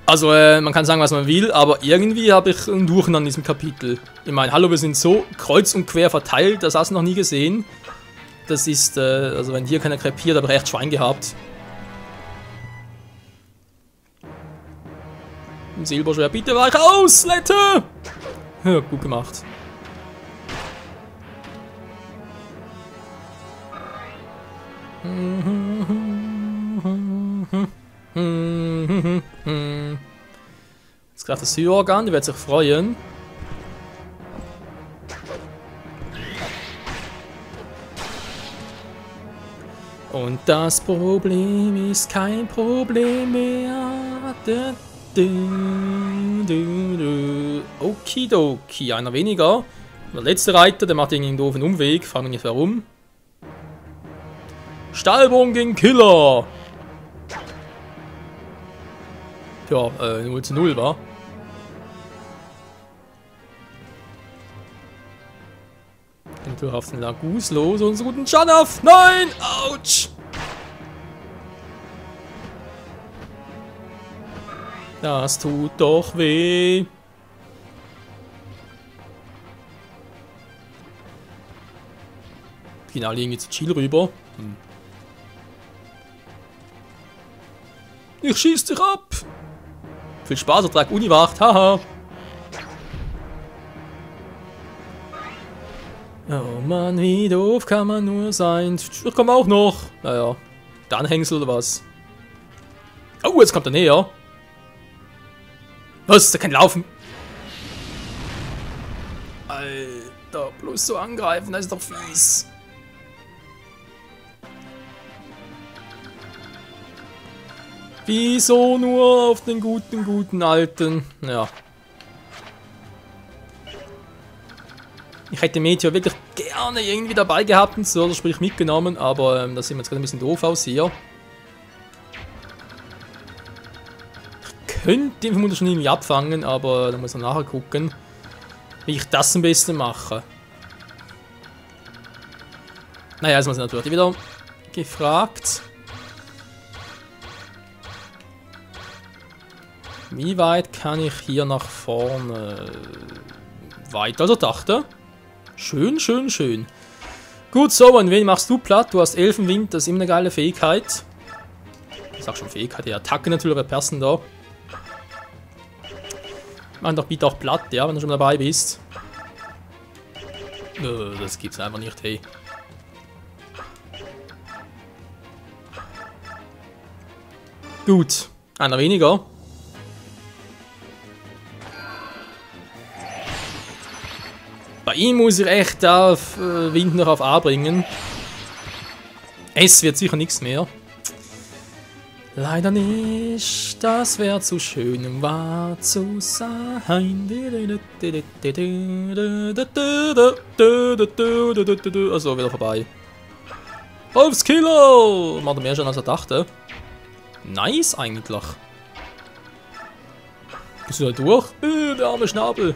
Also, man kann sagen, was man will, aber irgendwie habe ich ein Durcheinander an diesem Kapitel. Ich meine, hallo, wir sind so kreuz und quer verteilt, das hast du noch nie gesehen. Das ist, also wenn hier keiner krepiert, habe ich echt Schwein gehabt. Ein Silberschwert, bitte weich aus, Lette! Ja, gut gemacht. Jetzt greift das Syorgan, die wird sich freuen. Und das Problem ist kein Problem mehr. Okidoki, einer weniger. Der letzte Reiter, der macht irgendwie einen doofen Umweg, fragen wir nicht warum. Stahlbogen gegen Killer! Ja, 0:0 war. Dann auf den Lagus los, unseren guten Janov! Nein! Autsch! Das tut doch weh. Gehen alle irgendwie zu Chill rüber. Ich schieß dich ab! Viel Spaß, Ertrag Uniwacht, haha! Oh Mann, wie doof kann man nur sein. Ich komme auch noch. Naja, der Anhängsel oder was? Oh, jetzt kommt er näher. Was? Der kann laufen. Alter, bloß so angreifen, das ist doch fies. Wieso nur auf den guten Alten? Ja. Ich hätte Meteor wirklich gerne irgendwie dabei gehabt und so, oder sprich mitgenommen, aber das sieht mir jetzt gerade ein bisschen doof aus hier. Ich könnte ihn vermutlich schon irgendwie abfangen, aber da muss man nachher gucken, wie ich das am besten mache. Naja, jetzt muss ich natürlich wieder gefragt. Wie weit kann ich hier nach vorne? Weiter, als ich dachte. Schön, schön, schön. Gut, so, und wen machst du platt? Du hast Elfenwind, das ist immer eine geile Fähigkeit. Ich sag schon Fähigkeit, die Attacke natürlich, Repersen da. Mach doch bitte auch platt, ja, wenn du schon dabei bist. Das gibt's einfach nicht, hey. Gut, einer weniger. Bei ihm muss ich echt auf Wind noch auf A bringen. Es wird sicher nichts mehr. Leider nicht, das wäre zu schön, um wahr zu sein. Also wieder vorbei. Aufs Kilo! Macht er mehr schon als er dachte. Nice eigentlich. Bist du da durch? Der arme Schnabel.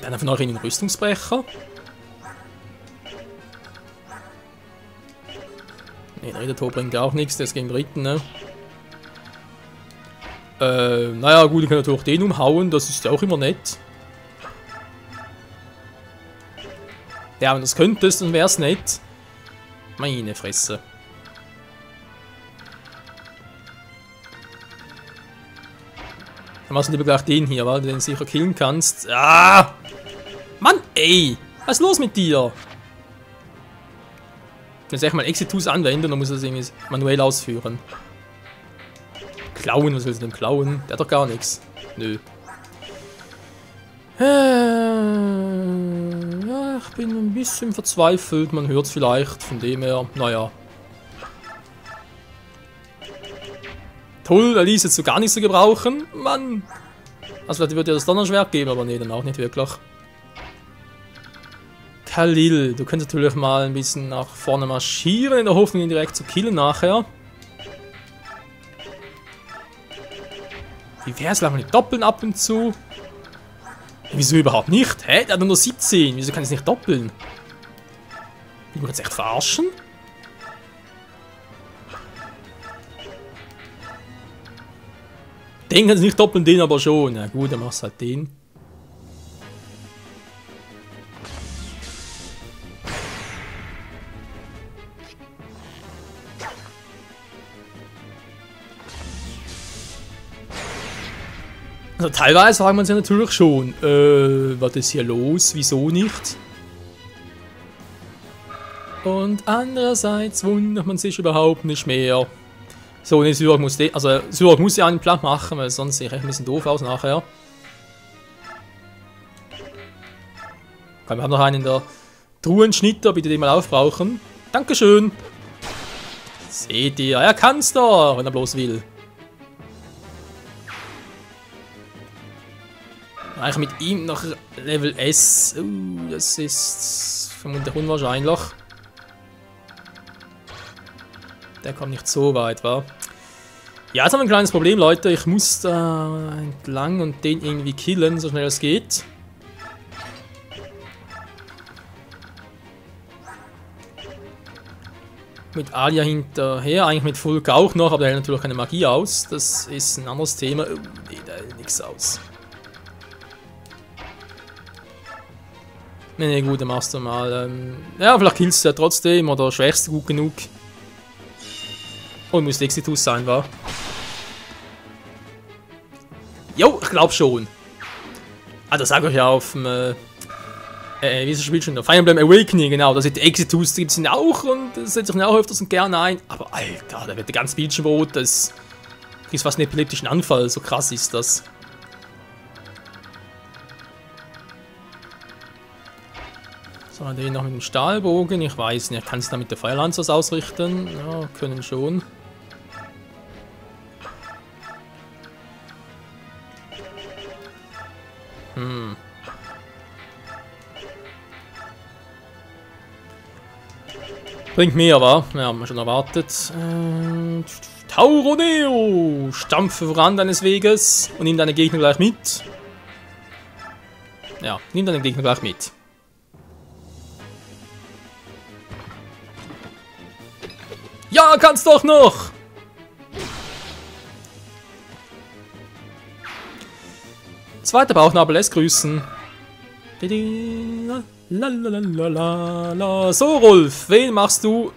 Einer von euch in den Rüstungsbrecher? Ne, der Rittertor bringt ja auch nichts, der ist gegen Dritten, ne? Naja, gut, ich kann natürlich den umhauen, das ist ja auch immer nett. Ja, wenn du das könntest, dann wär's nett. Meine Fresse. Dann machst du lieber gleich den hier, weil du den sicher killen kannst. Ah! Mann, ey! Was ist los mit dir? Jetzt echt mal Exitus anwenden, dann muss er das irgendwie manuell ausführen. Klauen, was willst du denn klauen? Der hat doch gar nichts. Nö. Ja, ich bin ein bisschen verzweifelt, man hört es vielleicht, von dem her, naja. Toll, er ließ jetzt so gar nicht zu gebrauchen. Mann! Also vielleicht würde er das Donnerschwert geben, aber nee, dann auch nicht wirklich. Khalil, du könntest natürlich mal ein bisschen nach vorne marschieren, in der Hoffnung, ihn direkt zu killen nachher. Wie wär's, lass mal nicht doppeln ab und zu? Wieso überhaupt nicht? Hä? Der hat nur 17. Wieso kann ich es nicht doppeln? Will ich jetzt echt verarschen? Den kannst du nicht doppeln, den aber schon. Na gut, dann machst du halt den. Also teilweise fragen wir uns ja natürlich schon, was ist hier los, wieso nicht? Und andererseits wundert man sich überhaupt nicht mehr. So, ne, Syrak muss ja einen Plan machen, weil sonst sehe ich echt ein bisschen doof aus nachher. Okay, wir haben noch einen in der Truhenschnitter, bitte den mal aufbrauchen. Dankeschön. Seht ihr, er kann's doch, wenn er bloß will. Eigentlich mit ihm noch Level S. Das ist vermutlich unwahrscheinlich. Der kommt nicht so weit, wa? Ja, jetzt haben wir ein kleines Problem, Leute. Ich muss da entlang und den irgendwie killen, so schnell es geht. Mit Alia hinterher, eigentlich mit Fulk auch noch, aber der hält natürlich keine Magie aus. Das ist ein anderes Thema. Oh, nee, da hält nichts aus. Nee, gut, dann machst du mal. Ja, vielleicht killst du ja trotzdem oder schwächst du gut genug. Oh, muss Exitus sein, wa? Jo, ich glaub schon. Ah, das sag ich ja auf dem. Wie ist das Spiel schon? Fire Emblem Awakening, genau. Da sind die Exitus, die sind auch und das setzt sich auch öfters und gerne ein. Aber Alter, da wird der ganze Bildschirm rot. Das ist fast einen epileptischen Anfall, so krass ist das. So, den noch mit dem Stahlbogen. Ich weiß nicht, kannst du da mit der Feuerlanze was ausrichten? Ja, können schon. Bringt mehr, wa? Ja, haben wir schon erwartet. Tauroneo! Stampfe voran deines Weges und nimm deine Gegner gleich mit. Ja, nimm deine Gegner gleich mit. Ja, kannst doch noch! Zweiter Bauchnabel lässt grüßen. Lalalala. So, Rolf, wen machst du?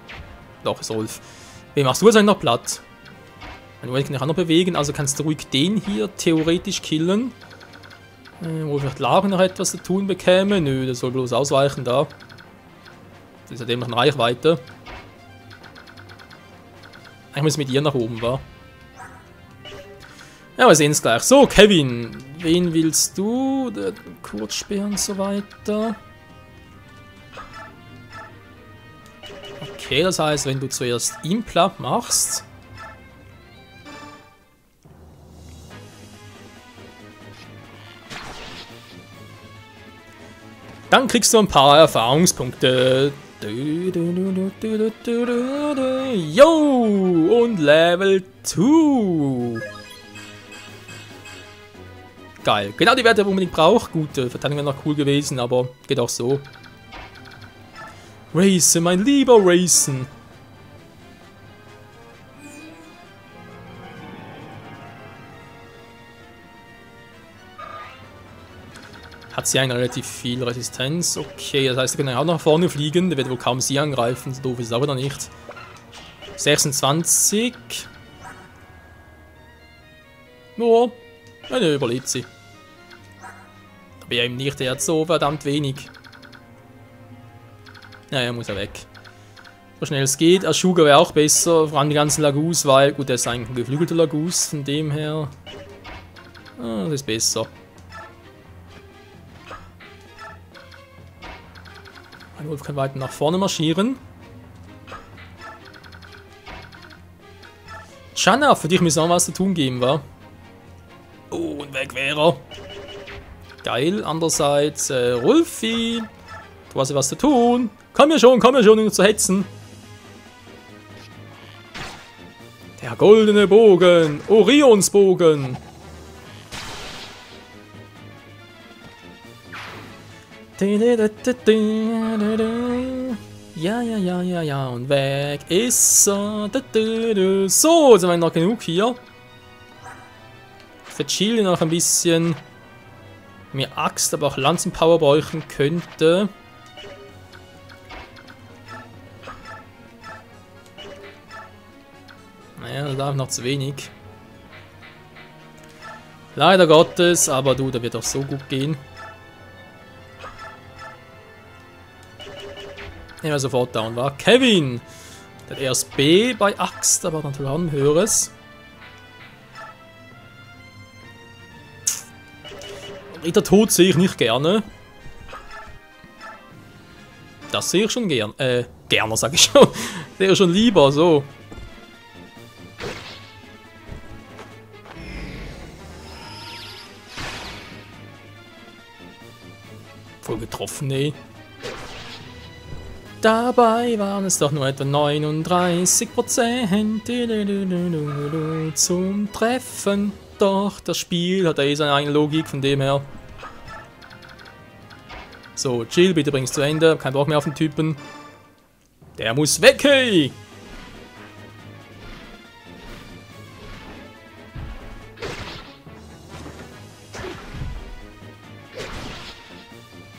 Doch, ist Rolf. Wen machst du jetzt noch platt? Ich kann auch noch bewegen, also kannst du ruhig den hier theoretisch killen. Wo vielleicht Lara noch etwas zu tun bekäme. Nö, der soll bloß ausweichen da. Das ist ja dem noch eine Reichweite. Ich muss mit ihr nach oben, wa? Ja, wir sehen es gleich. So, Kevin, wen willst du? Der Kurzspeer und so weiter. Okay, das heißt, wenn du zuerst ihn platt machst. Dann kriegst du ein paar Erfahrungspunkte. Yo! Und Level 2. Geil. Genau die Werte, die man unbedingt braucht. Gut, Verteidigung wäre noch cool gewesen, aber geht auch so. Racen, mein lieber Racen. Hat sie eigentlich relativ viel Resistenz. Okay, das heißt, wir können auch nach vorne fliegen. Der wird wohl kaum sie angreifen. So doof ist es aber noch nicht. 26. Nur. Ja, ne, überlebt sie. Aber ja, eben nicht, der hat so verdammt wenig. Naja, muss er weg. So schnell es geht. Ashuga wäre auch besser, vor allem die ganzen Lagus, weil, gut, der ist eigentlich ein geflügelter Lagus, von dem her. Ah, das ist besser. Ein Wolf kann weiter nach vorne marschieren. Channa, für dich müssen wir auch was zu tun geben, wa? Oh, und weg wäre er. Geil. Andererseits, Rolfi. Du hast ja was zu tun. Komm ja schon, um zu hetzen. Der goldene Bogen. Orions Bogen. Ja. Und weg ist er. So, jetzt haben wir noch genug hier. für Chill noch ein bisschen mehr Axt, aber auch Lanzenpower bräuchten könnte. Naja, da darf noch zu wenig. Leider Gottes, aber du, da wird auch so gut gehen. Ja, sofort down war. Kevin! Der hat erst B bei Axt, aber natürlich auch ein höheres. Ritter Tod sehe ich nicht gerne. Das sehe ich schon gern. Gerne sage ich schon. Sehe ich schon lieber, so. Voll getroffen, ey. Dabei waren es doch nur etwa 39% zum Treffen. Doch das Spiel hat eh seine eigene Logik, von dem her. So, Jill, bitte bring's zu Ende. Kein Bock mehr auf den Typen. Der muss weg, hey!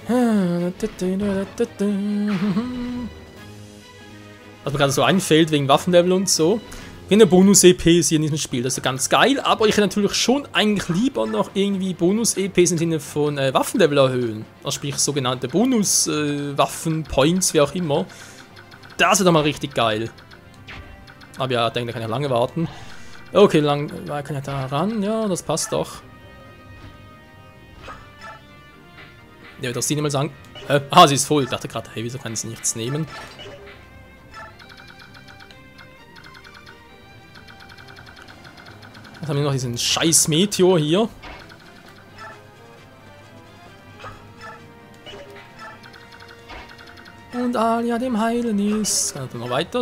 Was mir gerade so einfällt, wegen Waffenlevel und so. Eine Bonus-EPs hier in diesem Spiel, das ist ja ganz geil, aber ich hätte natürlich schon eigentlich lieber noch irgendwie Bonus-EPs im Sinne von Waffenlevel erhöhen. Also sprich sogenannte Bonus-Waffen, Points, wie auch immer. Das wäre doch mal richtig geil. Aber ja, ich denke, da kann ich lange warten. Okay, lang kann ich da ran, ja, das passt doch. Ja, wird das sie nicht mal sagen. Sie ist voll. Ich dachte gerade, hey, wieso kann sie nichts nehmen? Jetzt haben wir noch diesen scheiß Meteor hier. Und Alia dem Heilen ist. Kann er noch weiter?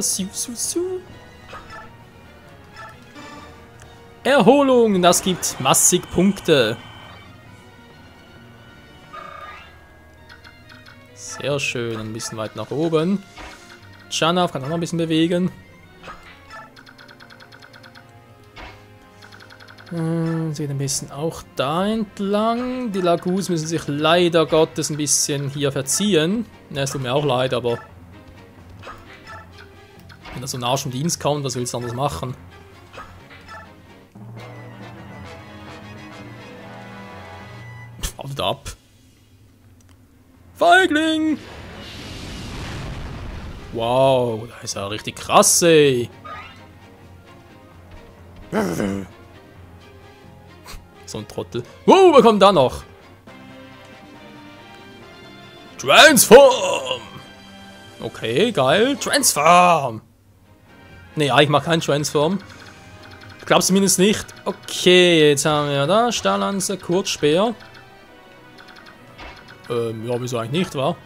Erholung, das gibt massig Punkte. Sehr schön, ein bisschen weit nach oben. Janov kann auch noch ein bisschen bewegen. Geht ein bisschen auch da entlang. Die Lagus müssen sich leider Gottes ein bisschen hier verziehen. Ja, es tut mir auch leid, aber wenn da so ein Arsch im Dienst kommt, was willst du anders machen? Haut ab. Feigling! Wow, das ist ja richtig krass, ey. So ein Trottel. Wow, wer kommt da noch? Transform! Okay, geil. Transform! Nee, ich mach keinen Transform. Glaubst du zumindest nicht? Okay, jetzt haben wir da Stahllanze, Kurzspeer. Ja, wieso eigentlich nicht, wa?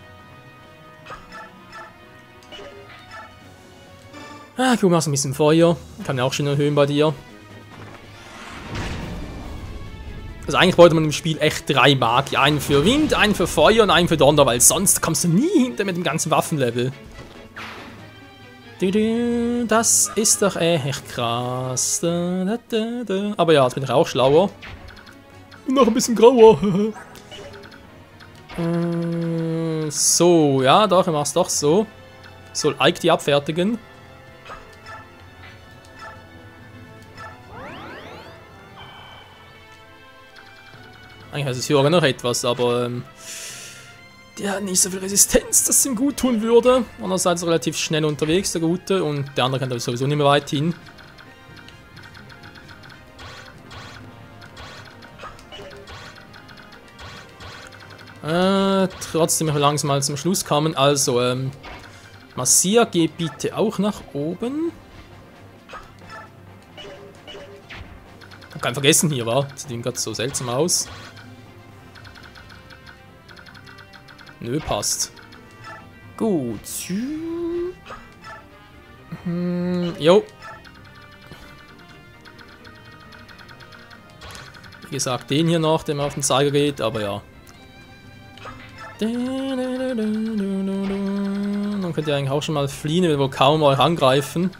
Guck mal, so ein bisschen Feuer. Kann ja auch schon erhöhen bei dir. Also eigentlich wollte man im Spiel echt 3 Magier. Einen für Wind, einen für Feuer und einen für Donner, weil sonst kommst du nie hinter mit dem ganzen Waffenlevel. Das ist doch echt krass. Aber ja, jetzt bin ich auch schlauer. Und noch ein bisschen grauer. So, ja, doch, ich mach's doch so. Soll Ike die abfertigen? Eigentlich heißt es hier noch etwas, aber der hat nicht so viel Resistenz, dass es ihm gut tun würde. Andererseits relativ schnell unterwegs, der Gute, und der andere kann da sowieso nicht mehr weit hin. Trotzdem langsam mal zum Schluss kommen. Also, Massia, geh bitte auch nach oben. Hab keinen vergessen hier, war. Sieht gerade so seltsam aus. Nö, passt. Gut. Jo. Wie gesagt, den hier noch, der mir auf den Zeiger geht, aber ja. Dann könnt ihr eigentlich auch schon mal fliehen, ihr wohl kaum euch angreifen.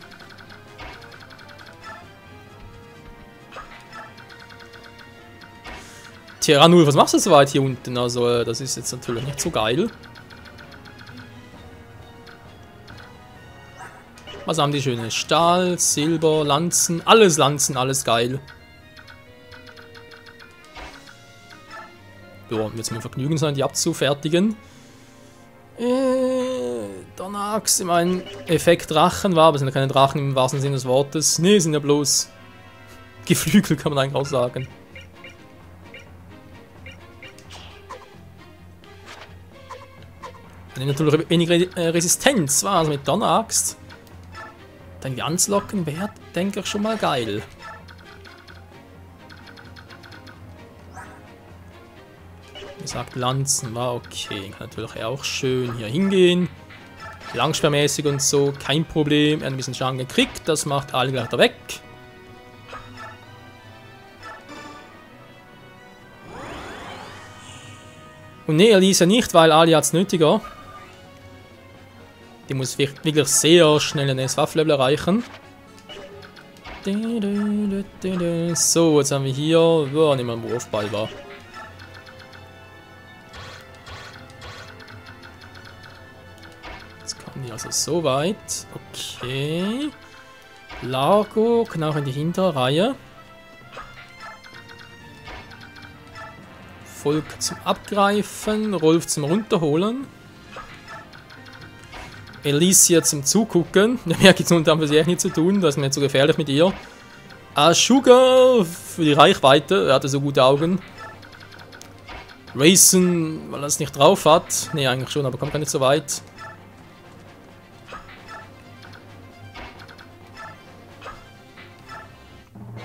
Terranul, was machst du so weit hier unten? Also, das ist jetzt natürlich nicht so geil. Was haben die schöne? Stahl, Silber, Lanzen, alles geil. Ja, wird es mir Vergnügen sein, die abzufertigen. Donnerachs, ich meine, Effekt Drachen war, aber sind ja keine Drachen im wahrsten Sinne des Wortes. Ne, sind ja bloß Geflügel, kann man eigentlich auch sagen. Dann natürlich weniger Resistenz, war also mit Donneraxt. Dann die Anlocken wäre, denke ich, schon mal geil. Wie gesagt, Lanzen war okay. Kann natürlich auch schön hier hingehen. Langsperrmäßig und so, kein Problem. Er hat ein bisschen Schaden gekriegt, das macht alle gleich da weg. Und ne, er ließ ja nicht, weil Ali hat es nötiger. Die muss wirklich sehr schnell ein S-Wafflevel erreichen. So, jetzt haben wir hier, wo nicht mehr ein Wurfball war. Jetzt kommen die also so weit. Okay. Largo kann auch in die hintere Reihe. Volk zum Abgreifen, Rolf zum Runterholen. Alicia zum Zugucken. Mehr gibt es momentan für sie echt nicht zu tun, das ist mir nicht so gefährlich mit ihr. Sugar für die Reichweite, er hatte so gute Augen. Raisin, weil er es nicht drauf hat. Ne, eigentlich schon, aber kommt gar nicht so weit.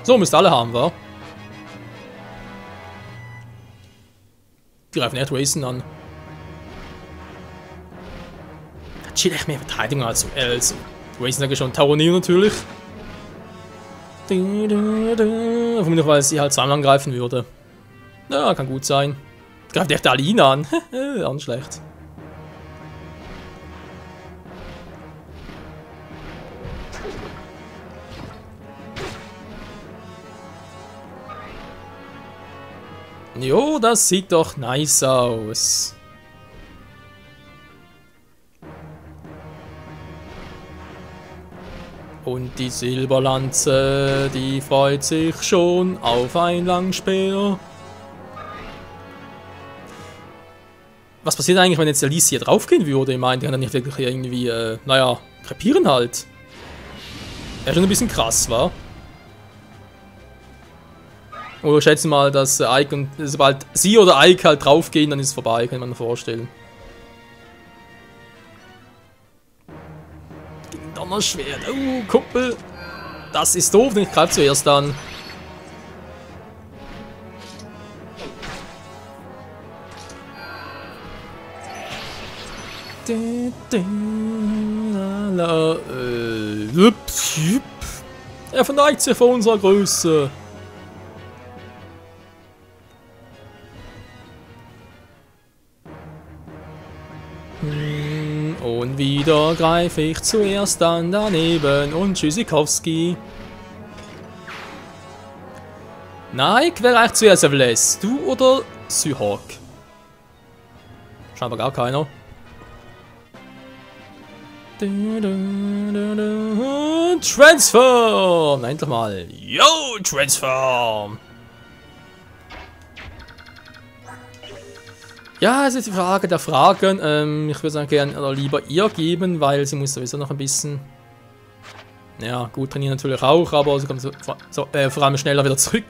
So, müsst ihr alle haben, wa? Die greifen echt Raisin an. Da chillt echt mehr Verteidigung als so. Raisin hat schon Taroneo natürlich. Vermutlich, weil sie halt zweimal angreifen würde. Ja, kann gut sein. Greift echt Alina an. Auch nicht schlecht. Jo, das sieht doch nice aus. Und die Silberlanze, die freut sich schon auf ein Langspeer. Was passiert eigentlich, wenn jetzt der Alicia hier draufgehen würde? Ich meine, die kann dann nicht wirklich irgendwie, naja, krepieren halt. Wäre schon ein bisschen krass, wa? Oder ich schätze mal, dass Ike und sobald sie oder Ike halt draufgehen, dann ist es vorbei, kann man vorstellen. Donnerschwert. Oh, Kuppel. Das ist doof, ich greife zuerst an. Er verneigt sich vor unserer Größe. Und wieder greife ich zuerst dann daneben und Tschüssikowski. Nein, wer reicht zuerst Level S? Du oder Seahawk? Scheinbar gar keiner. Transform! Endlich mal. Yo, Transform! Ja, es ist die Frage der Fragen. Ich würde es gerne lieber ihr geben, weil sie muss sowieso noch ein bisschen... Ja, gut trainieren natürlich auch, aber sie kommt vor allem schneller wieder zurück.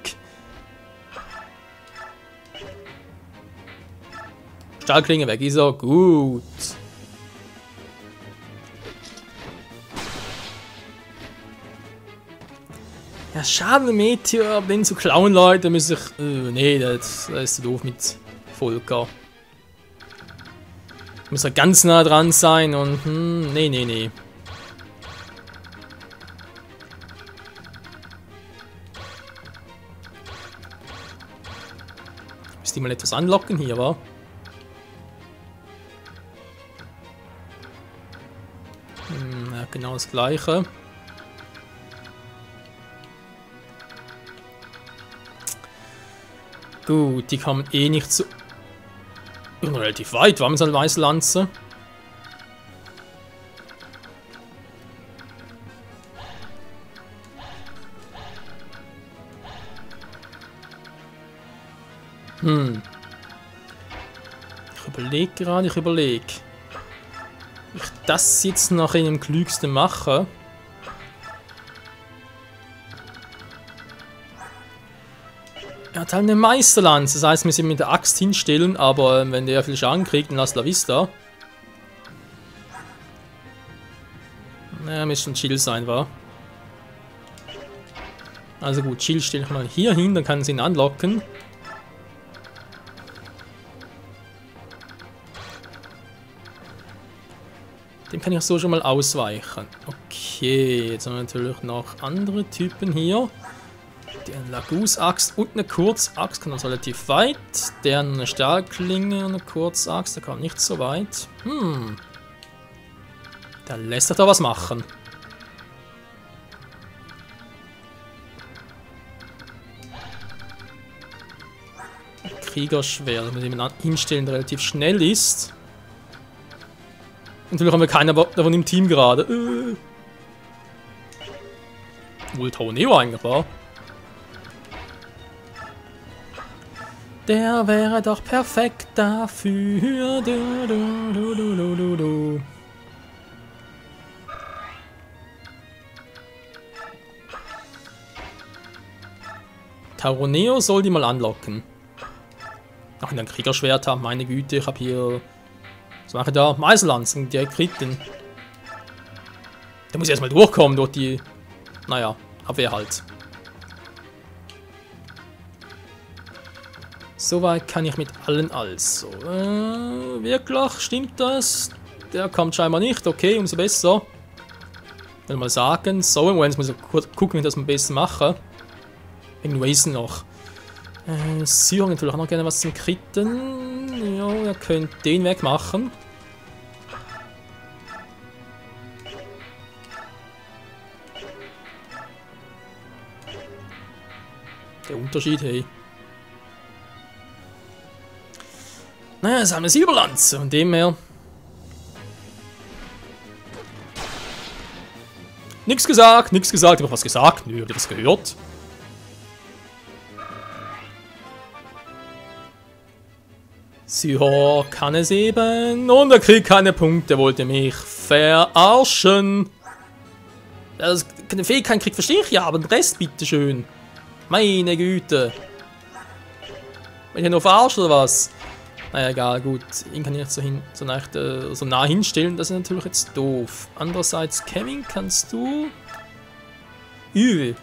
Stahlklinge weg, ist er. Gut. Ja, schade, Meteor, aber den zu klauen, Leute, müssen ich... nee, das ist zu doof mit Volker. Muss er ganz nah dran sein und... nee, nee, nee. Müsste ich mal etwas anlocken hier, wa? Ja, genau das Gleiche. Gut, die kommen eh nicht so... relativ weit, war mit so einer weißen Lanze. Ich überlege. Ich das jetzt nach einem klügsten mache. Er hat halt eine Meisterlanze, das heißt, wir müssen mit der Axt hinstellen, aber wenn der viel Schaden kriegt, dann lasst la vista. Naja, müsste schon Chill sein, wa? Also gut, Chill stelle ich mal hier hin, dann kann sie ihn anlocken. Dem kann ich so schon mal ausweichen. Okay, jetzt haben wir natürlich noch andere Typen hier. Der Lagus-Axt und eine Kurzaxt kann also relativ weit. Der eine Stahlklinge und eine Kurzaxt, der kann nicht so weit. Da lässt er da was machen. Kriegerschwert, da muss jemand hinstellen, der relativ schnell ist. Natürlich haben wir keinen davon im Team gerade. Wohl Tauneo eigentlich war. Der wäre doch perfekt dafür. Taroneo soll die mal anlocken. Ach, ein Kriegerschwert haben, meine Güte, ich habe hier... Was mache ich da? Meißellanzen, direkt Kriten. Der muss erstmal durchkommen durch die... Naja, Abwehr halt. Soweit kann ich mit allen also. Wirklich? Stimmt das? Der kommt scheinbar nicht. Okay, umso besser. Will mal sagen. So, jetzt muss ich kurz gucken, wie ich das am besten mache. Wegen Wazen noch. Syron natürlich auch noch gerne was zum Kritten. Ja, ihr könnt den wegmachen. Der Unterschied, hey. Naja, es ist eine Silberlanze und dem her. Nix gesagt, nix gesagt. Ich hab was gesagt. Nö, habt ihr das gehört? Syhor kann es eben. Und er kriegt keine Punkte, wollte mich verarschen. Das, den Fähigkeiten kriegt, verstehe ich ja, aber den Rest bitteschön. Meine Güte. Bin ich nur verarscht oder was? Naja, egal, gut. Ihn kann ich nicht so nah hinstellen, das ist natürlich jetzt doof. Andererseits, Kevin, kannst du... Übel.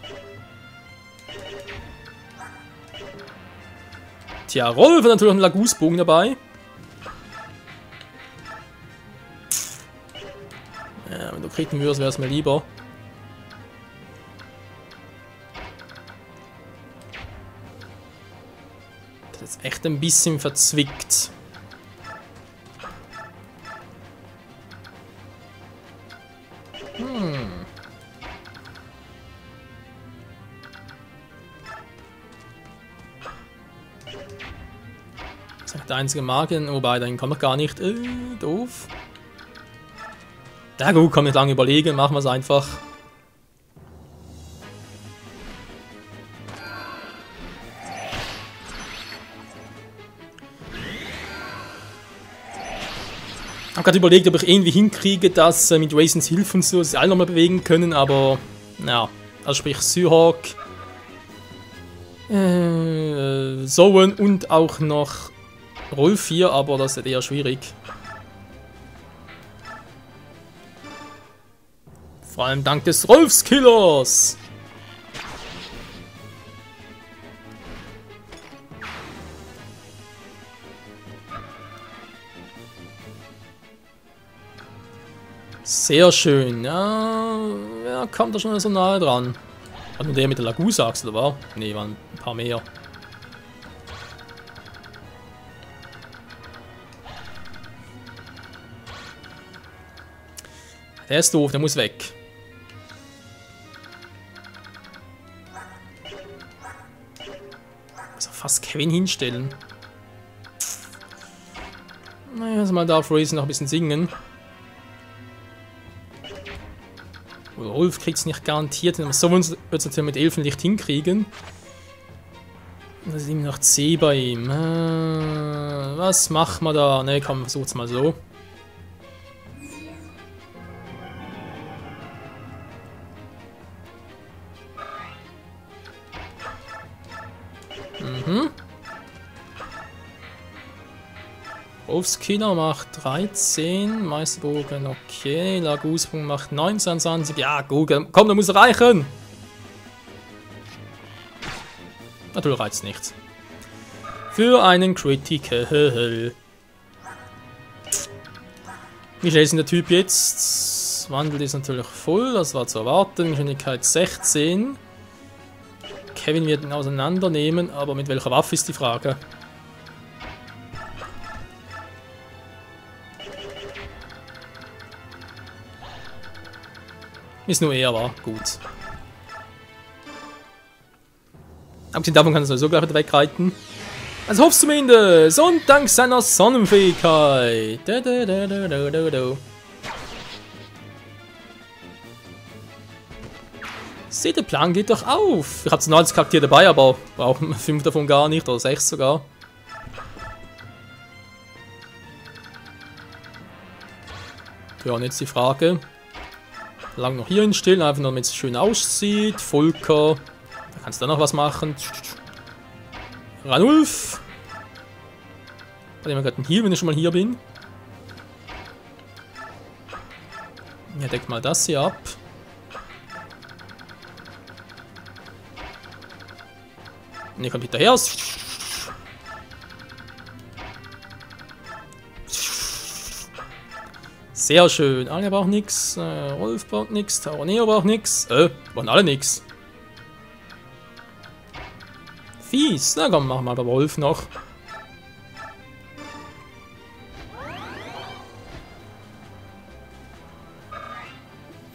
Tja, Rolf hat natürlich einen Lagusbogen dabei. Ja, wenn du kriegen würdest, wäre es mir lieber. Das ist echt ein bisschen verzwickt. Das ist der einzige Magen, wobei, den kann man gar nicht. Doof. Na gut, kann nicht lange überlegen, machen wir es einfach. Ich habe gerade überlegt, ob ich irgendwie hinkriege, dass mit Razens Hilfe und so sich alle nochmal bewegen können, aber ja, also sprich Seahawk, Zoen und auch noch Rolf hier, aber das ist eher schwierig. Vor allem dank des Rolfskillers. Sehr schön, ja. Wer kommt da schon so nahe dran? War nur der mit der Lagus-Axt, oder war? Ne, waren ein paar mehr. Der ist doof, der muss weg. Muss auch fast Kevin hinstellen. Naja, also mal darf Raisin noch ein bisschen singen. Oder Rolf kriegt es nicht garantiert. So wird es natürlich mit Elfenlicht hinkriegen. Das ist immer noch C bei ihm. Was machen wir da? Ne, komm, versucht's mal so. Wolfskiller macht 13, Meisterbogen okay, Lagusprung macht 19, 20, ja gut, komm, da muss er reichen! Natürlich reizt nichts. Für einen Critical. Wie schnell ist denn der Typ jetzt? Wandel ist natürlich voll, das war zu erwarten, Geschwindigkeit 16. Kevin wird ihn auseinandernehmen, aber mit welcher Waffe ist die Frage. Ist nur er, war gut. Abgesehen davon kann er sowieso gleich wieder wegreiten. Also hoffst zumindest! Und dank seiner Sonnenfähigkeit! Seht, der Plan geht doch auf! Ich habe zwar 90 Charaktere dabei, aber brauchen 5 davon gar nicht, oder 6 sogar. Ja, und jetzt die Frage. Lang noch hier hinstellen, einfach nur damit es schön aussieht. Volker. Da kannst du dann noch was machen. Ranulf. Warte mal gerade einen Heal, wenn ich schon mal hier bin. Ja, deckt mal das hier ab. Und ihr kommt hinterher. Sehr schön. Alia braucht nichts. Rolf braucht nichts. Taroneo braucht nichts. Wollen alle nichts. Fies. Na komm, machen wir aber Wolf noch.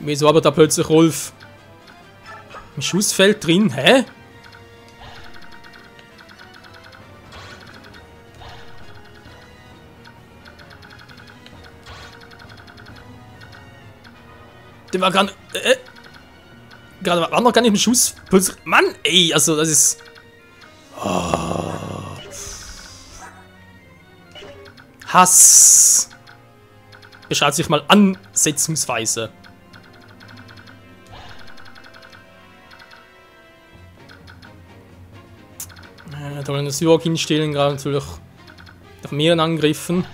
Wieso aber da plötzlich Rolf im Schussfeld drin? Hä? Der war gerade. War noch gar nicht im Schuss. Mann, ey, also das ist. Oh. Hass. Beschreibt sich mal Ansetzungsweise. Da wollen wir das Jörg hinstellen, gerade natürlich nach mehreren Angriffen.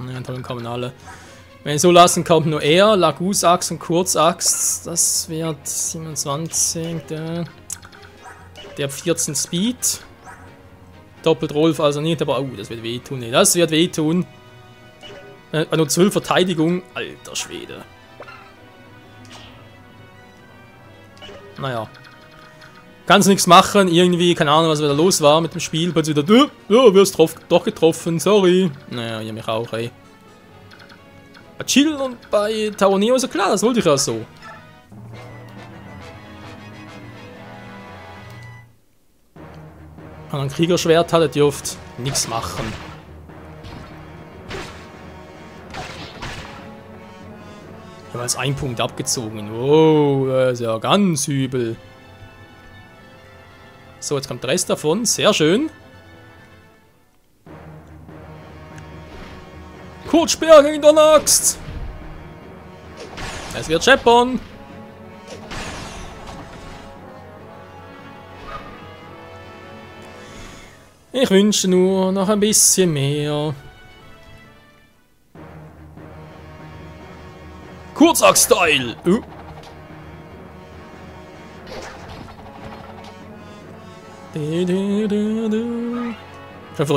Ja, dann kommen alle. Wenn ich so lassen, kommt nur er, Lagus-Axt und Kurzaxt. Das wird 27. Der hat 14 Speed. Doppelt Rolf also nicht, aber das wird wehtun. Nee, das wird wehtun. Nur 12 Verteidigung. Alter Schwede. Naja. Kannst nichts machen. Irgendwie, keine Ahnung, was wieder los war mit dem Spiel. Plötzlich wieder, ja, wirst doch getroffen, sorry. Naja, ihr mich auch, ey. Bei Chill und bei Taroneo ist ja klar, das wollte ich ja so. Wenn man ein Kriegerschwert hat, der dürft nichts machen. Ich habe jetzt einen Punkt abgezogen. Oh, das ist ja ganz übel. So, jetzt kommt der Rest davon. Sehr schön. Kurzsperr gegen den Axt. Es wird scheppern. Ich wünsche nur noch ein bisschen mehr. Kurzaxt-Style. Ich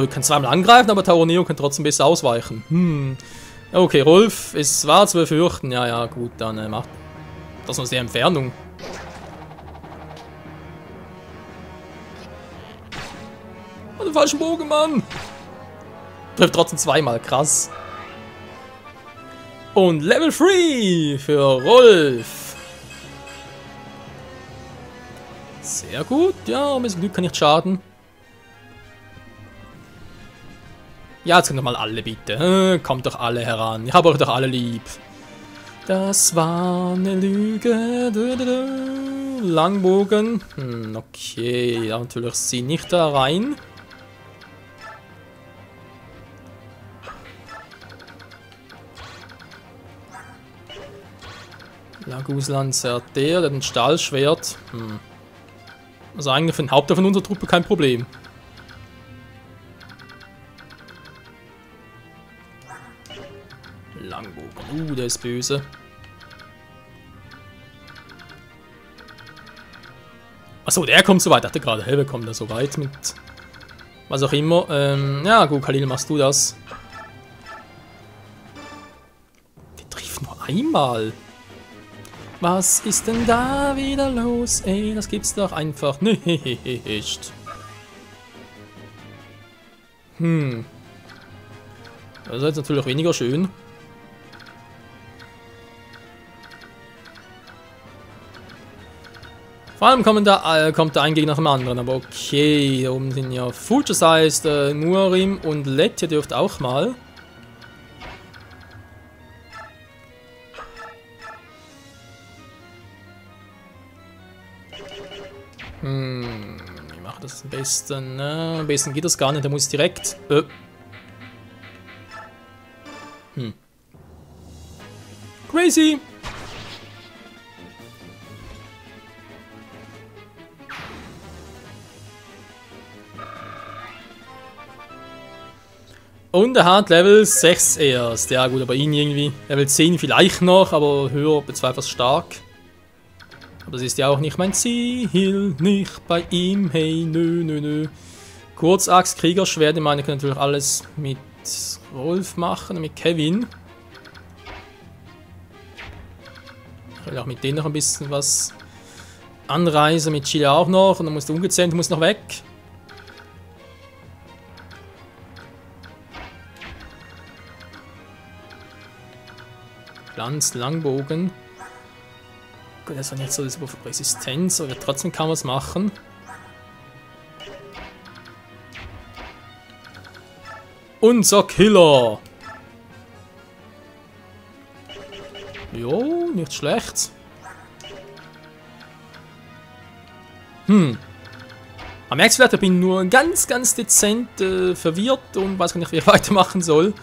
kann zweimal angreifen, aber Taroneo kann trotzdem besser ausweichen. Okay, Rolf, es war zu befürchten. Ja, ja, gut, dann macht das aus der Entfernung. Oh, den falschen Bogen, Mann! Trifft trotzdem zweimal, krass. Und Level 3 für Rolf. Sehr gut. Ja, ein bisschen Glück kann nicht schaden. Ja, jetzt kommt doch mal alle, bitte. Kommt doch alle heran. Ich habe euch doch alle lieb. Das war eine Lüge. Langbogen. Okay, ja, natürlich sie nicht da rein. Laguslancer, der hat ein Stahlschwert. Also eigentlich für den Hauptteil von unserer Truppe kein Problem. Langbogen, der ist böse. Achso, der kommt so weit. Ich dachte gerade, hey, wer kommt da so weit mit was auch immer. Ja, gut, Khalil, machst du das. Der trifft nur einmal. Was ist denn da wieder los? Ey, das gibt's doch einfach nicht. Das ist jetzt natürlich weniger schön. Vor allem kommt da ein Gegner nach dem anderen, aber okay, da oben sind ja Full, das heißt Muarim und Letja dürft auch mal. Wie mache das am besten? Am besten geht das gar nicht, da muss ich direkt. Crazy! Und er hat Level 6 erst. Ja gut, aber ihn irgendwie. Level 10 vielleicht noch, aber höher bezweifelt stark. Aber das ist ja auch nicht mein Ziel. Nicht bei ihm. Hey, nö. Kurzaxt, Kriegerschwert. Ich meine, ich kann natürlich alles mit Rolf machen, mit Kevin. Ich will auch mit denen noch ein bisschen was anreisen. Mit Chile auch noch. Und dann muss der Ungezähmte noch weg. Glanz, Langbogen. Gut, das war nicht so das über Resistenz, aber trotzdem kann man es machen. Unser Killer! Jo, nicht schlecht. Man merkt vielleicht, ich bin nur ganz dezent verwirrt und weiß gar nicht, wie ich weitermachen soll.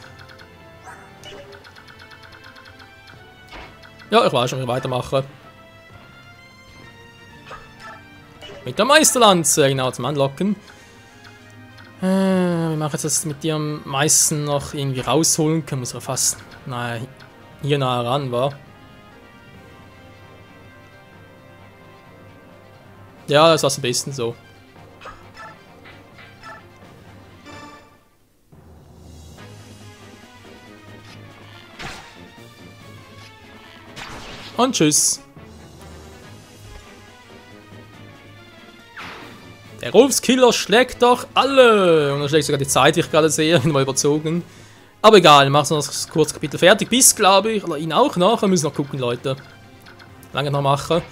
Ja, ich weiß schon, wie ich weitermache. Mit der Meisterlanze, genau, zum Anlocken. Wir machen jetzt das mit dir am meisten noch irgendwie rausholen können. Muss er fast hier nah ran, war. Ja, das war's am besten so. Und tschüss. Der Rolfskiller schlägt doch alle. Und er schlägt sogar die Zeit, wie ich gerade sehe. Bin mal überzogen. Aber egal, machen wir das kurze Kapitel fertig. Bis, glaube ich. Oder ihn auch noch. Wir müssen noch gucken, Leute. Lange noch machen.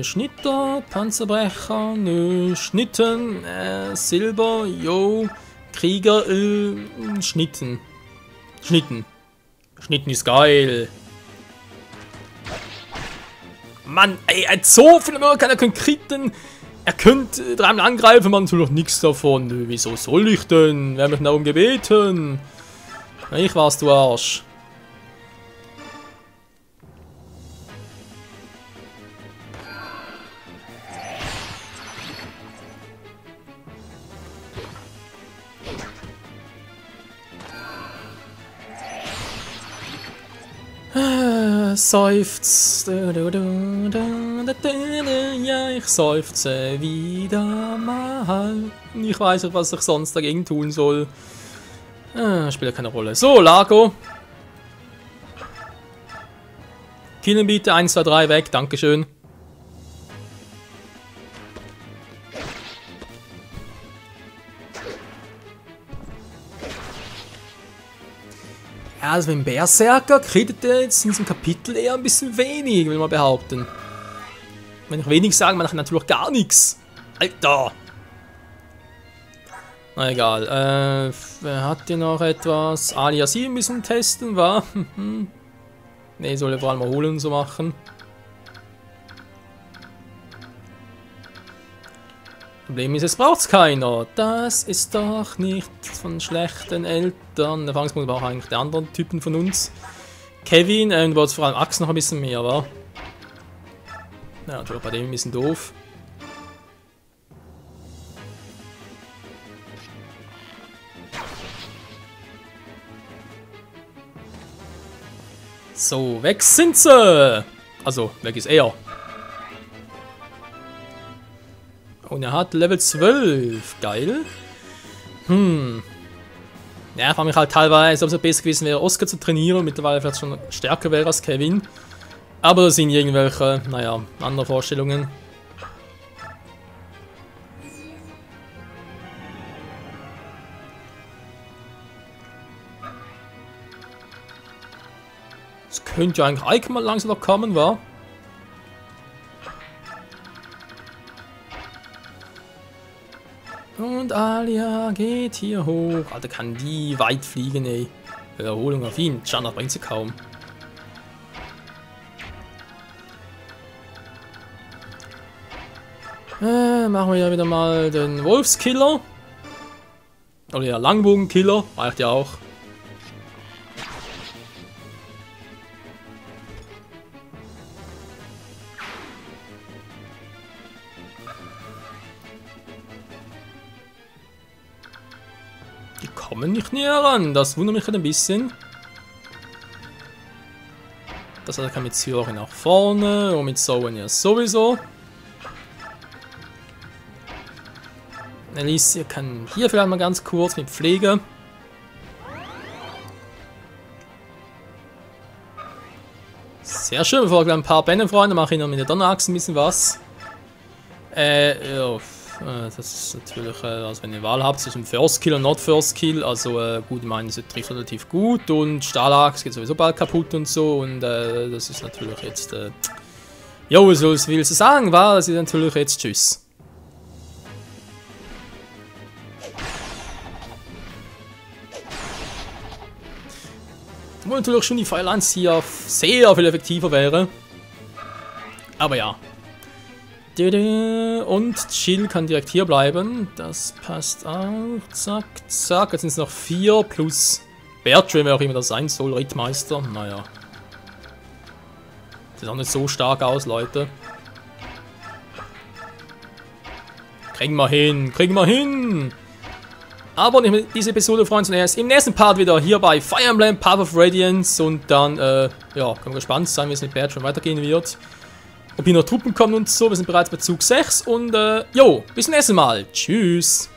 Schnitter, Panzerbrecher, nö, Schnitten, Silber, jo, Krieger, Schnitten. Schnitten ist geil. Mann, ey, er hat so viele Möglichkeiten, er könnte kritten, er könnte dreimal angreifen, man tut doch nichts davon. Nö, wieso soll ich denn? Wer hat mich darum gebeten? Ich war's, du Arsch. Seufzt. Ja, ich seufze wieder mal. Ich weiß nicht, was ich sonst dagegen tun soll. Spielt keine Rolle. So, Lago. Killen bitte. 1, 2, 3 weg. Dankeschön. Ja, also mit dem Berserker kriegt er jetzt in diesem Kapitel eher ein bisschen wenig, will man behaupten. Wenn ich wenig sage, mache ich natürlich auch gar nichts. Alter! Na egal, wer hat hier noch etwas? Alia 7 müssen testen, war? Ne, soll er vor allem mal holen und so machen. Problem ist, es braucht's keiner. Das ist doch nicht von schlechten Eltern. Der Fangspunkt war auch eigentlich der anderen Typen von uns. Kevin, du brauchst vor allem Axt noch ein bisschen mehr, wa? Ja, natürlich bei dem ein bisschen doof. So, weg sind sie! Also, weg ist er. Und er hat Level 12. Geil. Ja, ich frage mich halt teilweise, ob es besser gewesen wäre, Oscar zu trainieren und mittlerweile vielleicht schon stärker wäre als Kevin. Aber das sind irgendwelche, naja, andere Vorstellungen. Es könnte ja eigentlich Ike mal langsam noch kommen, wa? Und Alia geht hier hoch. Alter, kann die weit fliegen, ey. Erholung auf ihn. Janna bringt sie kaum. Machen wir ja wieder mal den Wolfskiller. Oder ja, Langbogenkiller. Reicht ja auch. Die kommen nicht näher ran. Das wundert mich ein bisschen. Das also kann mit Syori nach vorne und mit Zoan ja sowieso. Alicia kann hier vielleicht mal ganz kurz mit Pflege. Sehr schön, bevor wir ein paar Bennenfreunde mache ich noch mit der Donnerachse ein bisschen was. Ja, das ist natürlich, also wenn ihr eine Wahl habt zwischen First Kill und Not First Kill, also gut, ich meine, sie trifft relativ gut und Stahlachs geht sowieso bald kaputt und so und das ist natürlich jetzt, jo, was willst du sagen, war, das ist natürlich jetzt tschüss. Wo natürlich schon die Feuerlanze hier sehr viel effektiver wäre. Aber ja. Und Chill kann direkt hier bleiben. Das passt auch. Zack, zack. Jetzt sind es noch 4 plus Bertram, wer auch immer das sein soll. Rittmeister. Naja. Sieht auch nicht so stark aus, Leute. Kriegen wir hin. Kriegen wir hin. Aber nicht mit dieser Episode, Freunde, sondern erst im nächsten Part wieder hier bei Fire Emblem Path of Radiance. Und dann, ja, können wir gespannt sein, wie es mit Bertram weitergehen wird. Ob hier noch Truppen kommen und so. Wir sind bereits bei Zug 6. Und, jo, bis zum nächsten Mal. Tschüss.